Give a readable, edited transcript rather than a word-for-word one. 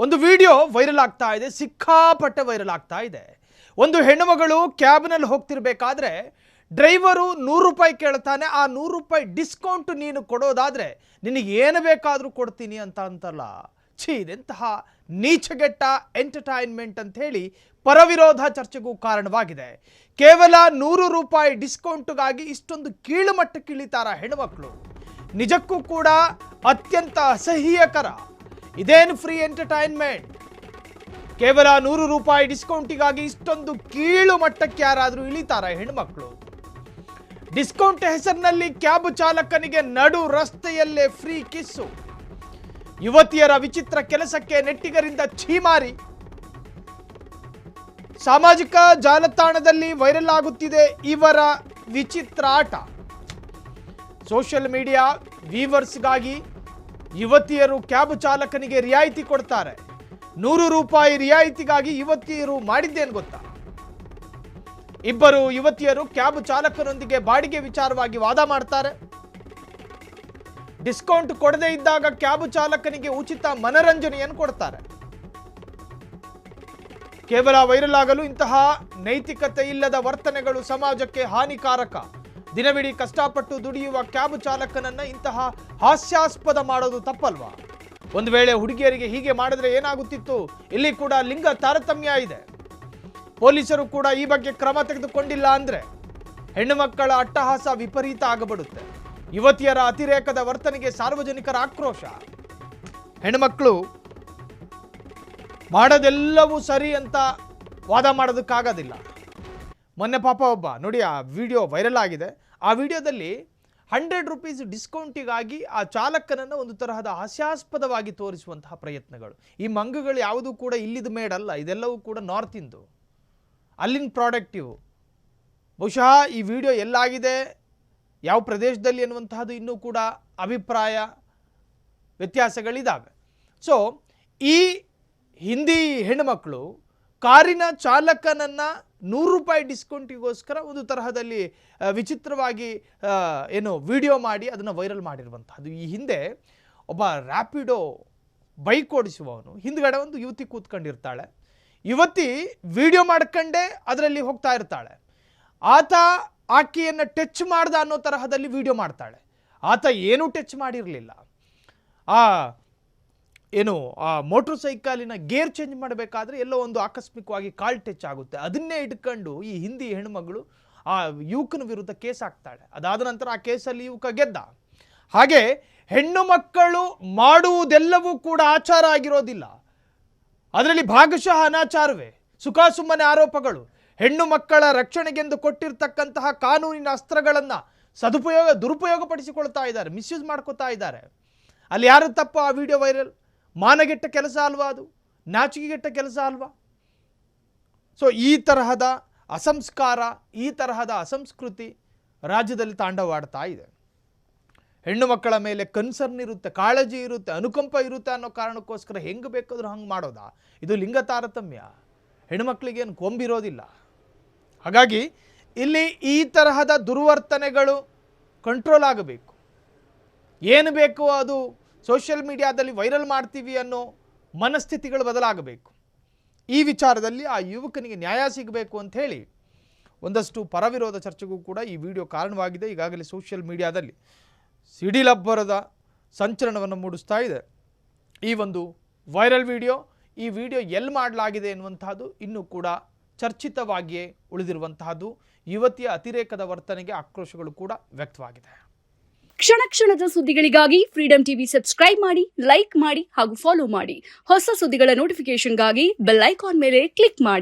ಒಂದು video viral ಆಗ್ತಾ ಇದೆ, ಸಿಕ್ಕಾಪಟ್ಟೆ ವೈರಲ್ ಆಗ್ತಾ ಇದೆ. ಒಂದು ಹೆಣ್ಣುಮಗಳು ಕ್ಯಾಬ್ನಲ್ಲಿ ಹೋಗ್ತಿರ್ಬೇಕಾದ್ರೆ ಡ್ರೈವರು 100 ರೂಪಾಯಿ ಕೇಳ್ತಾನೆ. ಆ 100 ರೂಪಾಯಿ ಡಿಸ್ಕೌಂಟ್ ನೀನು ಕೊಡೋದಾದ್ರೆ ನಿನಗೆ ಏನು ಬೇಕಾದರೂ ಕೊಡ್ತೀನಿ ಅಂತಲ್ಲ. ಇದೆಂತಹ ನೀಚಗೆಟ್ಟ ಎಂಟರ್ಟೈನ್ಮೆಂಟ್ ಅಂತ ಹೇಳಿ ಪರವಿರೋಧ ಚರ್ಚೆಗೂ ಕಾರಣವಾಗಿದೆ. ಕೇವಲ 100 ರೂಪಾಯಿ ಡಿಸ್ಕೌಂಟ್ಗಾಗಿ ಇಷ್ಟೊಂದು ಕೀಳು ಮಟ್ಟಕ್ಕೆ ಇಳಿತಾರ ಹೆಣ್ಣುಮಕ್ಕಳು? ನಿಜಕ್ಕೂ ಕೂಡ ಅತ್ಯಂತ ಅಸಹ್ಯಕರ. ಇದೇನು ಫ್ರೀ ಎಂಟರ್ಟೈನ್ಮೆಂಟ್? ಕೇವಲ 100 ರೂಪಾಯಿ ಡಿಸ್ಕೌಂಟಿಗಾಗಿ ಇಷ್ಟೊಂದು ಕೀಳು ಮಟ್ಟಕ್ಕೆ ಯಾರಾದರೂ ಇಳಿತಾರ ಹೆಣ್ಣುಮಕ್ಕಳು? ಡಿಸ್ಕೌಂಟ್ ಹೆಸರಿನಲ್ಲಿ ಕ್ಯಾಬ್ ಚಾಲಕನಿಗೆ ನಡು ರಸ್ತೆಯಲ್ಲೇ ಫ್ರೀ ಕಿಸ್ಸು. ಯುವತಿಯರ ವಿಚಿತ್ರ ಕೆಲಸಕ್ಕೆ ನೆಟ್ಟಿಗರಿಂದ ಛೀಮಾರಿ. ಸಾಮಾಜಿಕ ಜಾಲತಾಣದಲ್ಲಿ ವೈರಲ್ ಆಗುತ್ತಿದೆ ಇವರ ವಿಚಿತ್ರ ಆಟ. ಸೋಷಿಯಲ್ ಮೀಡಿಯಾ ವ್ಯೂವರ್ಸ್ಗಾಗಿ ಯುವತಿಯರು ಕ್ಯಾಬ್ ಚಾಲಕನಿಗೆ ರಿಯಾಯಿತಿ ಕೊಡ್ತಾರೆ. 100 ರೂಪಾಯಿ ರಿಯಾಯಿತಿಗಾಗಿ ಯುವತಿಯರು ಮಾಡಿದ್ದೇನು ಗೊತ್ತಾ? ಇಬ್ಬರು ಯುವತಿಯರು ಕ್ಯಾಬ್ ಚಾಲಕನೊಂದಿಗೆ ಬಾಡಿಗೆ ವಿಚಾರವಾಗಿ ವಾದ ಮಾಡ್ತಾರೆ. ಡಿಸ್ಕೌಂಟ್ ಕೊಡದೇ ಇದ್ದಾಗ ಕ್ಯಾಬ್ ಚಾಲಕನಿಗೆ ಉಚಿತ ಮನರಂಜನೆಯನ್ನು ಕೊಡ್ತಾರೆ. ಕೇವಲ ವೈರಲ್ ಆಗಲು ಇಂತಹ ನೈತಿಕತೆ ಇಲ್ಲದ ವರ್ತನೆಗಳು ಸಮಾಜಕ್ಕೆ ಹಾನಿಕಾರಕ. ದಿನವಿಡೀ ಕಷ್ಟಪಟ್ಟು ದುಡಿಯುವ ಕ್ಯಾಬ್ ಚಾಲಕನನ್ನ ಇಂತಹ ಹಾಸ್ಯಾಸ್ಪದ ಮಾಡೋದು ತಪ್ಪಲ್ವಾ? ಒಂದು ವೇಳೆ ಹುಡುಗಿಯರಿಗೆ ಹೀಗೆ ಮಾಡಿದ್ರೆ ಏನಾಗುತ್ತಿತ್ತು? ಇಲ್ಲಿ ಕೂಡ ಲಿಂಗ ತಾರತಮ್ಯ ಇದೆ. ಪೊಲೀಸರು ಕೂಡ ಈ ಬಗ್ಗೆ ಕ್ರಮ ತೆಗೆದುಕೊಂಡಿಲ್ಲ ಅಂದ್ರೆ ಹೆಣ್ಣು ಮಕ್ಕಳ ಅಟ್ಟಹಾಸ ವಿಪರೀತ ಆಗಬಿಡುತ್ತೆ. ಯುವತಿಯರ ಅತಿರೇಕದ ವರ್ತನೆಗೆ ಸಾರ್ವಜನಿಕರ ಆಕ್ರೋಶ. ಹೆಣ್ಣುಮಕ್ಕಳು ಮಾಡೋದೆಲ್ಲವೂ ಸರಿ ಅಂತ ವಾದ ಮಾಡೋದಕ್ಕಾಗೋದಿಲ್ಲ. ಮೊನ್ನೆ ಪಾಪ ಒಬ್ಬ ನೋಡಿ, ಆ ವಿಡಿಯೋ ವೈರಲ್ ಆಗಿದೆ. ಆ ವಿಡಿಯೋದಲ್ಲಿ 100 ರೂಪೀಸ್ ಡಿಸ್ಕೌಂಟಿಗಾಗಿ ಆ ಚಾಲಕನನ್ನು ಒಂದು ತರಹದ ಹಾಸ್ಯಾಸ್ಪದವಾಗಿ ತೋರಿಸುವಂತಹ ಪ್ರಯತ್ನಗಳು. ಈ ಮಂಗಗಳು ಯಾವುದೂ ಕೂಡ ಇಲ್ಲಿದ ಮೇಡಲ್ಲ, ಇದೆಲ್ಲವೂ ಕೂಡ ನಾರ್ತ್ ಇಂದು, ಅಲ್ಲಿನ ಪ್ರಾಡಕ್ಟ್ ಇವು. ಬಹುಶಃ ಈ ವಿಡಿಯೋ ಎಲ್ಲಾಗಿದೆ, ಯಾವ ಪ್ರದೇಶದಲ್ಲಿ ಅನ್ನುವಂತಹದ್ದು ಇನ್ನೂ ಕೂಡ ಅಭಿಪ್ರಾಯ ವ್ಯತ್ಯಾಸಗಳಿದ್ದಾವೆ. ಸೊ ಈ ಹಿಂದಿ ಹೆಣ್ಣುಮಕ್ಕಳು ಕಾರಿನ ಚಾಲಕನನ್ನು 100 ರೂಪಾಯಿ ಡಿಸ್ಕೌಂಟಿಗೋಸ್ಕರ ಒಂದು ತರಹದಲ್ಲಿ ವಿಚಿತ್ರವಾಗಿ ವಿಡಿಯೋ ಮಾಡಿ ಅದನ್ನು ವೈರಲ್ ಮಾಡಿರುವಂಥದ್ದು. ಈ ಹಿಂದೆ ಒಬ್ಬ ರ್ಯಾಪಿಡೋ ಬೈಕ್ ಓಡಿಸುವವನು ಹಿಂದ್ಗಡೆ ಒಂದು ಯುವತಿ ಕೂತ್ಕೊಂಡಿರ್ತಾಳೆ. ಯುವತಿ ವಿಡಿಯೋ ಮಾಡ್ಕೊಂಡೇ ಅದರಲ್ಲಿ ಹೋಗ್ತಾ ಇರ್ತಾಳೆ. ಆತ ಆಕೆಯನ್ನು ಟಚ್ ಮಾಡ್ದ ಅನ್ನೋ ತರಹದಲ್ಲಿ ವಿಡಿಯೋ ಮಾಡ್ತಾಳೆ. ಆತ ಏನೂ ಟಚ್ ಮಾಡಿರಲಿಲ್ಲ. ಆ ಮೋಟ್ರ್ ಸೈಕಲಿನ ಗೇರ್ ಚೇಂಜ್ ಮಾಡಬೇಕಾದ್ರೆ ಎಲ್ಲೋ ಒಂದು ಆಕಸ್ಮಿಕವಾಗಿ ಕಾಲ್ ಟಚ್ ಆಗುತ್ತೆ. ಅದನ್ನೇ ಇಟ್ಕೊಂಡು ಈ ಹಿಂದಿ ಹೆಣ್ಣುಮಗಳು ಆ ಯುವಕನ ವಿರುದ್ಧ ಕೇಸ್ ಹಾಕ್ತಾಳೆ. ಅದಾದ ನಂತರ ಆ ಕೇಸಲ್ಲಿ ಯುವಕ ಗೆದ್ದ. ಹಾಗೆ ಹೆಣ್ಣು ಮಕ್ಕಳು ಮಾಡುವುದೆಲ್ಲವೂ ಕೂಡ ಆಚಾರ ಆಗಿರೋದಿಲ್ಲ. ಅದರಲ್ಲಿ ಭಾಗಶಃ ಅನಾಚಾರವೇ. ಸುಖಾಸುಮ್ಮನೆ ಆರೋಪಗಳು. ಹೆಣ್ಣು ಮಕ್ಕಳ ರಕ್ಷಣೆಗೆಂದು ಕೊಟ್ಟಿರ್ತಕ್ಕಂತಹ ಕಾನೂನಿನ ಅಸ್ತ್ರಗಳನ್ನು ದುರುಪಯೋಗ ಪಡಿಸಿಕೊಳ್ತಾ ಇದ್ದಾರೆ, ಮಿಸ್ಯೂಸ್ ಮಾಡ್ಕೋತಾ ಇದ್ದಾರೆ. ಅಲ್ಲಿ ಯಾರು ತಪ್ಪು? ಆ ವಿಡಿಯೋ ವೈರಲ್ ಮಾನಗೆಟ್ಟ ಕೆಲಸ ಅಲ್ವಾ? ಅದು ನಾಚಿಕೆಗೆಟ್ಟ ಕೆಲಸ ಅಲ್ವಾ? ಸೊ ಈ ತರಹದ ಅಸಂಸ್ಕಾರ, ಈ ತರಹದ ಅಸಂಸ್ಕೃತಿ ರಾಜ್ಯದಲ್ಲಿ ತಾಂಡವಾಡ್ತಾ ಇದೆ. ಹೆಣ್ಣು ಮಕ್ಕಳ ಮೇಲೆ ಕನ್ಸರ್ನ್ ಇರುತ್ತೆ, ಕಾಳಜಿ ಇರುತ್ತೆ, ಅನುಕಂಪ ಇರುತ್ತೆ ಅನ್ನೋ ಕಾರಣಕ್ಕೋಸ್ಕರ ಹೆಂಗೆ ಬೇಕಾದರೂ ಹಂಗೆ ಮಾಡೋದಾ? ಇದು ಲಿಂಗ ತಾರತಮ್ಯ. ಹೆಣ್ಣುಮಕ್ಕಳಿಗೇನು ಕೊಂಬಿರೋದಿಲ್ಲ. ಹಾಗಾಗಿ ಇಲ್ಲಿ ಈ ತರಹದ ದುರ್ವರ್ತನೆಗಳು ಕಂಟ್ರೋಲ್ ಆಗಬೇಕು. ಏನು ಬೇಕು ಅದು ಸೋಷಿಯಲ್ ಮೀಡಿಯಾದಲ್ಲಿ ವೈರಲ್ ಮಾಡ್ತೀವಿ ಅನ್ನೋ ಮನಸ್ಥಿತಿಗಳು ಬದಲಾಗಬೇಕು. ಈ ವಿಚಾರದಲ್ಲಿ ಆ ಯುವಕನಿಗೆ ನ್ಯಾಯ ಸಿಗಬೇಕು ಅಂತ ಹೇಳಿ ಒಂದಷ್ಟು ಪರವಿರೋಧ ಚರ್ಚೆಗೂ ಕೂಡ ಈ ವಿಡಿಯೋ ಕಾರಣವಾಗಿದೆ. ಈಗಾಗಲೇ ಸೋಷಿಯಲ್ ಮೀಡಿಯಾದಲ್ಲಿ ಸಿಡಿಲಬ್ಬರದ ಸಂಚಲನವನ್ನು ಮೂಡಿಸ್ತಾ ಇದೆ ಈ ಒಂದು ವೈರಲ್ ವಿಡಿಯೋ. ಈ ವಿಡಿಯೋ ಎಲ್ಲಿ ಮಾಡಲಾಗಿದೆ ಎನ್ನುವಂತಹದ್ದು ಇನ್ನೂ ಕೂಡ ಚರ್ಚಿತವಾಗಿಯೇ ಉಳಿದಿರುವಂತಹದ್ದು. ಯುವತಿಯ ಅತಿರೇಕದ ವರ್ತನೆಗೆ ಆಕ್ರೋಶಗಳು ಕೂಡ ವ್ಯಕ್ತವಾಗಿದೆ. ಕ್ಷಣ ಕ್ಷಣದ ಸುದ್ದಿಗಳಿಗಾಗಿ ಫ್ರೀಡಂ ಟಿವಿ ಸಬ್ಸ್ಕ್ರೈಬ್ ಮಾಡಿ, ಲೈಕ್ ಮಾಡಿ ಹಾಗೂ ಫಾಲೋ ಮಾಡಿ. ಹೊಸ ಸುದ್ದಿಗಳ ನೋಟಿಫಿಕೇಶನ್ಗಾಗಿ ಬೆಲ್ ಐಕಾನ್ ಮೇಲೆ ಕ್ಲಿಕ್ ಮಾಡಿ.